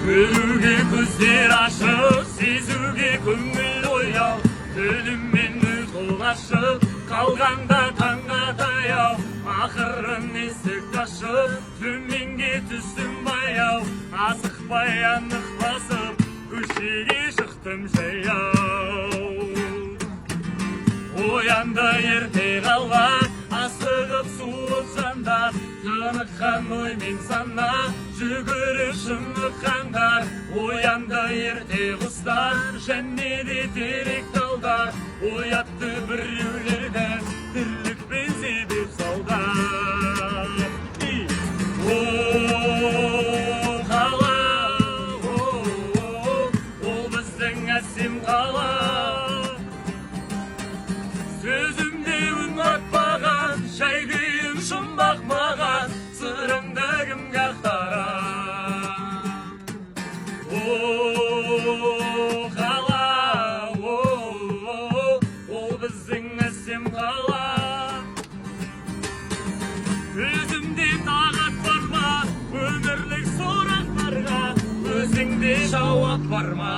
Көрүүгө көздөр ашык, сезүүгө көңүл ояу, өлүм мени толашып, калганда таңга таяу, акырын эсик ташып, төменге түстүм баяу, азыкпай анык басып, көчөгө чыктым жаяу. Оянды эрте калган, асыгып сууп жандар, жаныккан ой мен сана, жүгүрүп шыныккандар. Оянды эрте куздар, жэннеди терек талдар, оятты бирөөлөрдөн тирлик безебип салдар. О кала, ол биздин асим кала, сөзүмдө үн батпаган, шайгыйым шумбак маган, сырымды кимге актарам? О кала, ол биздин асим кала. Өзүмдө тагат барма, өмүрлүк сурактарга, өзүңдө жауап барма.